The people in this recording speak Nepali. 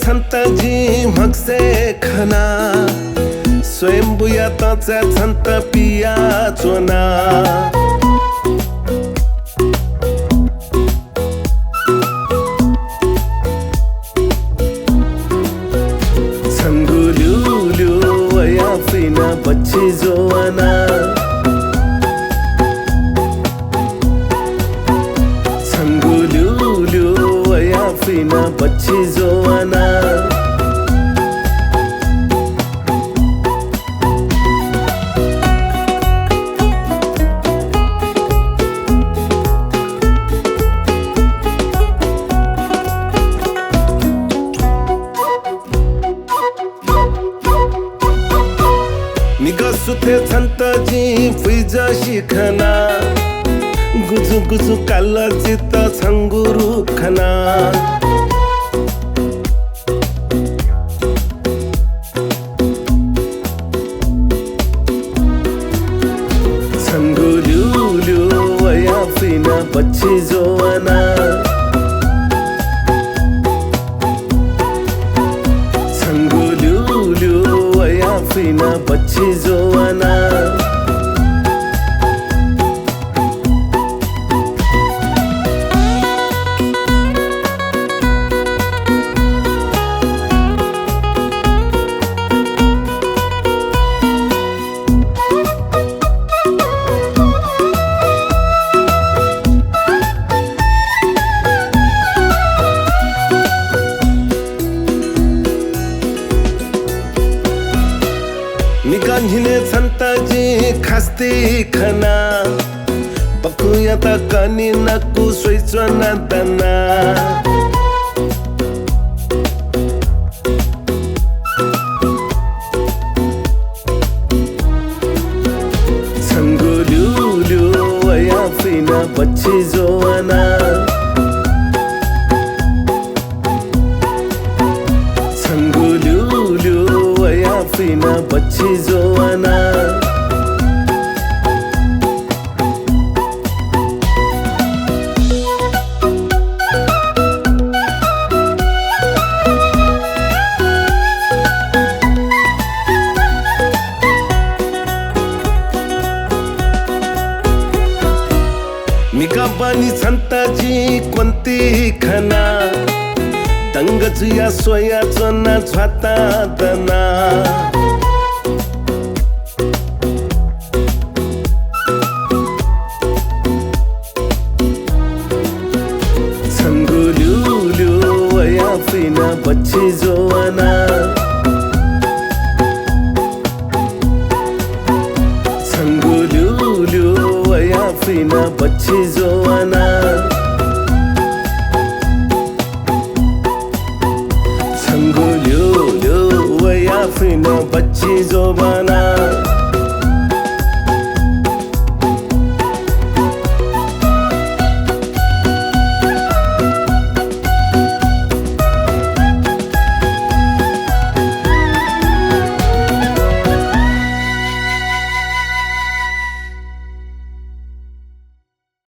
छन्त जी मक्से खना स्वयंभूया तचा छन्त पिया चोना छंगु ल्यु ल्यु वया फिना बच्ची जोवाना छंगु ल्यु ल्यु वया फिना बच्ची जोवाना निगसुथे छन्त जी फुइज शिखना गुजु गुजु काल चित्त छङ्गुरु खना छंगु ल्यु ल्यु वया फिना बच्ची जोवाना छंगु ल्यु ल्यु वया फिना बच्ची जोवाना निकान्हिने छन्त जी खास्ती खना पकुया त कनि नकु सोइचना दना छंगु ल्यु ल्यु वया फिना बच्ची जोवाना छंगु ल्यु ल्यु वया फिना बच्ची जोवाना निका पनि छन्त जी कोन्ती खना दंग जुया सोया चोना छाता दना छंगु ल्यु ल्यु वया फिना बच्ची जो